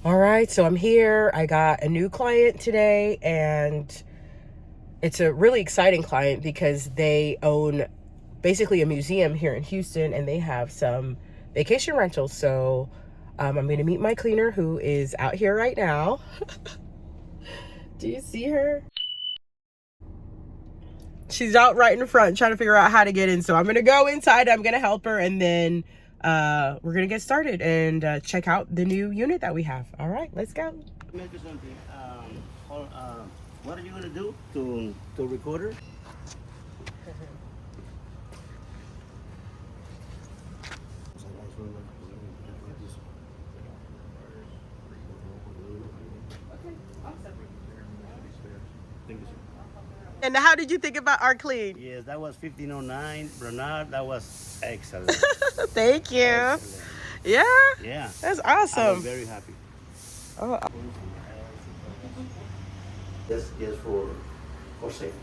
All right, so I'm here. I got a new client today, and it's a really exciting client because they own basically a museum here in Houston, and they have some vacation rentals. So I'm going to meet my cleaner, who is out here right now. Do you see her? She's out right in front trying to figure out how to get in. So I'm going to go inside. I'm going to help her, and then we're going to get started and check out the new unit that we have. All right, let's go. Make something. What are you gonna do to record her? And how did you think about our clean? Yes, that was 1509. Bernard, that was excellent. Thank you. Excellent. Yeah? Yeah. That's I awesome. was very happy. Oh. Just for safety.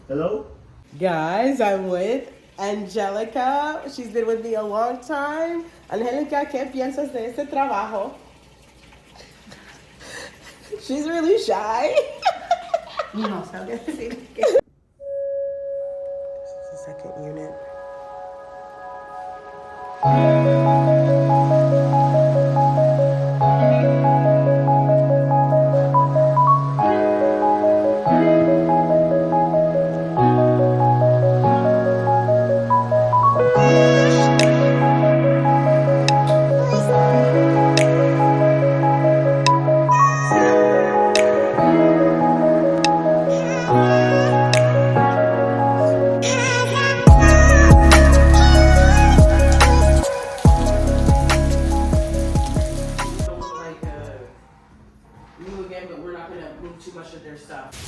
Hello? Guys, I'm with Angelica. She's been with me a long time. Angelica, ¿qué piensas de este trabajo? She's really shy. No, so this is the second unit.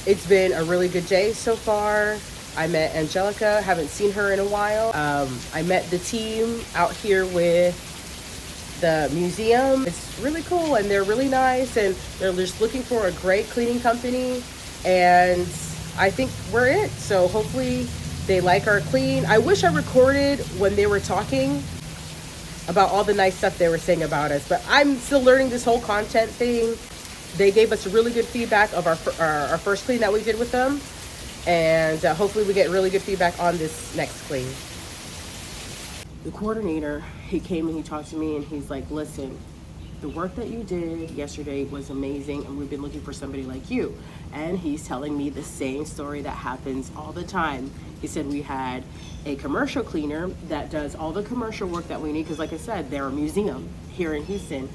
It's been a really good day so far. I met Angelica, haven't seen her in a while. I met the team out here with the museum. It's really cool, and they're really nice, and they're just looking for a great cleaning company, and I think we're it. So hopefully they like our clean. I wish I recorded when they were talking about all the nice stuff they were saying about us, but I'm still learning this whole content thing. They gave us really good feedback of our first clean that we did with them, and hopefully we get really good feedback on this next clean. The coordinator, he came and he talked to me, and he's like, listen, the work that you did yesterday was amazing, and we've been looking for somebody like you. And he's telling me the same story that happens all the time. He said we had a commercial cleaner that does all the commercial work that we need, because like I said, they're a museum here in Houston.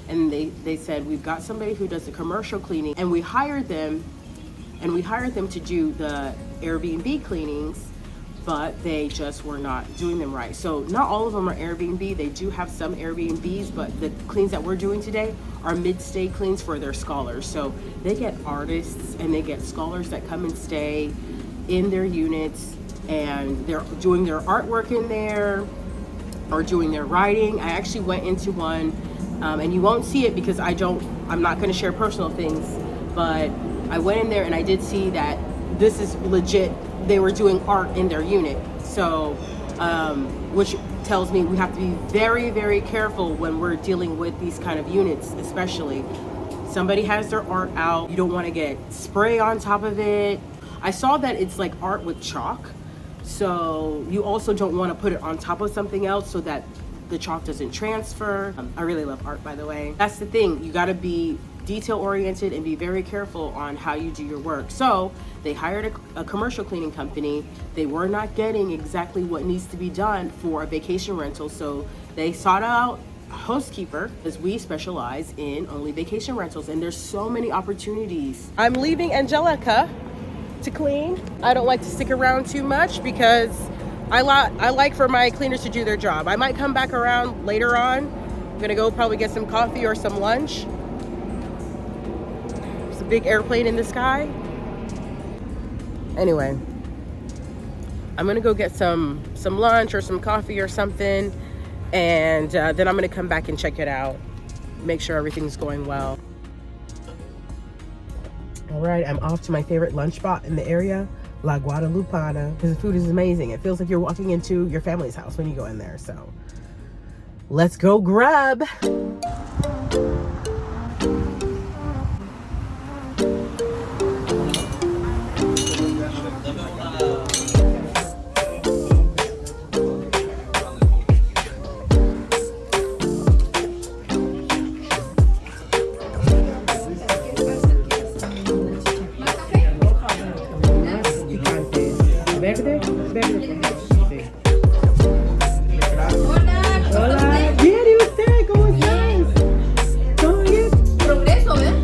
And they said, we've got somebody who does the commercial cleaning, and we hired them to do the Airbnb cleanings, but they just were not doing them right. So not all of them are Airbnb. They do have some Airbnbs, but the cleans that we're doing today are mid-stay cleans for their scholars. So they get artists and they get scholars that come and stay in their units, and they're doing their artwork in there or doing their writing. I actually went into one, and you won't see it because I'm not going to share personal things, but I went in there and I did see that this is legit. They were doing art in their unit. So, which tells me we have to be very, very careful when we're dealing with these kind of units, especially. Somebody has their art out. You don't want to get spray on top of it. I saw that it's like art with chalk. So you also don't want to put it on top of something else so that the chalk doesn't transfer. I really love art, by the way. That's the thing. You got to be detail oriented and be very careful on how you do your work. So they hired a commercial cleaning company. They were not getting exactly what needs to be done for a vacation rental. So they sought out Hostkeeper, as we specialize in only vacation rentals, and there's so many opportunities. I'm leaving Angelica to clean. I don't like to stick around too much because I like for my cleaners to do their job. I might come back around later on. I'm gonna go probably get some coffee or some lunch. There's a big airplane in the sky. Anyway, I'm gonna go get some lunch or some coffee or something, and then I'm gonna come back and check it out, make sure everything's going well. All right, I'm off to my favorite lunch spot in the area, La Guadalupana, because the food is amazing. It feels like you're walking into your family's house when you go in there. So Let's go grab. Verde. Hola, bien, ¿y usted? ¿Cómo estás? ¿Todo bien? Progreso, ¿ves?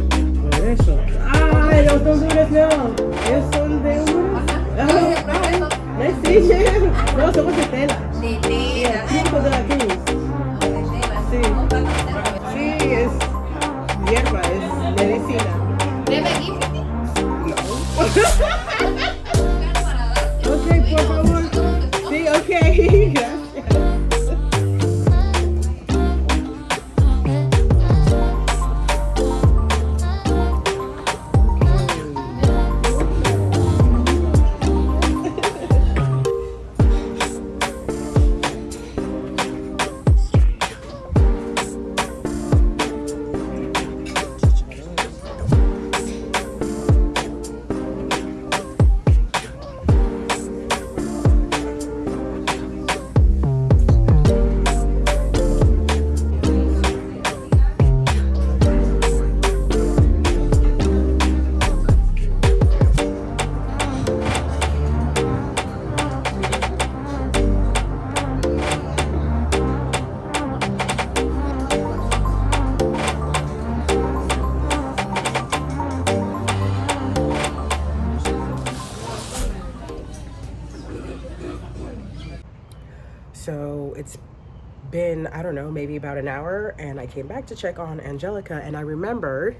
Por eso. Ay, los honduras no. ¿Ellos son de Honduras? Progreso. No, sí, chef. No, somos de tela. De tela. Cinco de la Cruz. Sí. Sí, es hierba, es medicina. ¿Debe aquí? Ok, por favor. Sí, ok. Gracias. So it's been, I don't know, maybe about an hour, and I came back to check on Angelica, and I remembered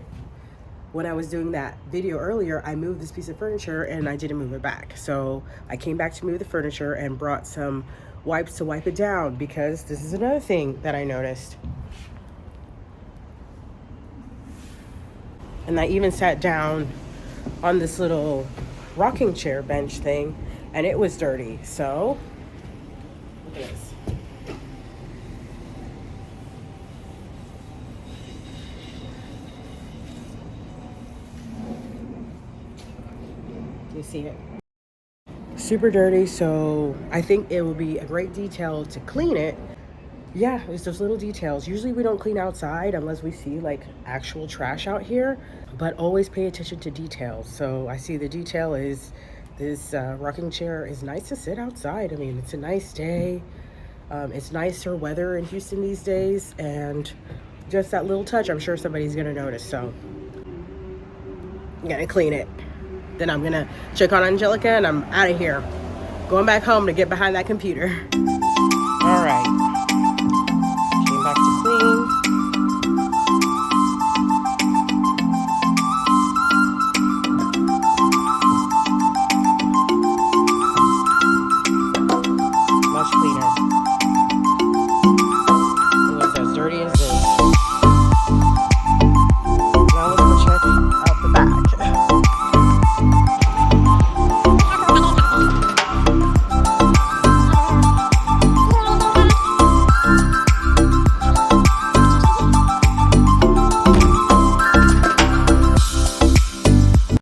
when I was doing that video earlier, I moved this piece of furniture and I didn't move it back. So I came back to move the furniture and brought some wipes to wipe it down, because this is another thing that I noticed. And I even sat down on this little rocking chair bench thing, and it was dirty. So look at this. You see it? Super dirty, so I think it will be a great detail to clean it. Yeah, it's those little details. Usually we don't clean outside unless we see like actual trash out here, but always pay attention to details. So I see the detail is this rocking chair is nice to sit outside. I mean, it's a nice day. It's nicer weather in Houston these days, and just that little touch, I'm sure somebody's gonna notice. So I'm gonna clean it. Then I'm gonna check on Angelica, and I'm out of here. Going back home to get behind that computer.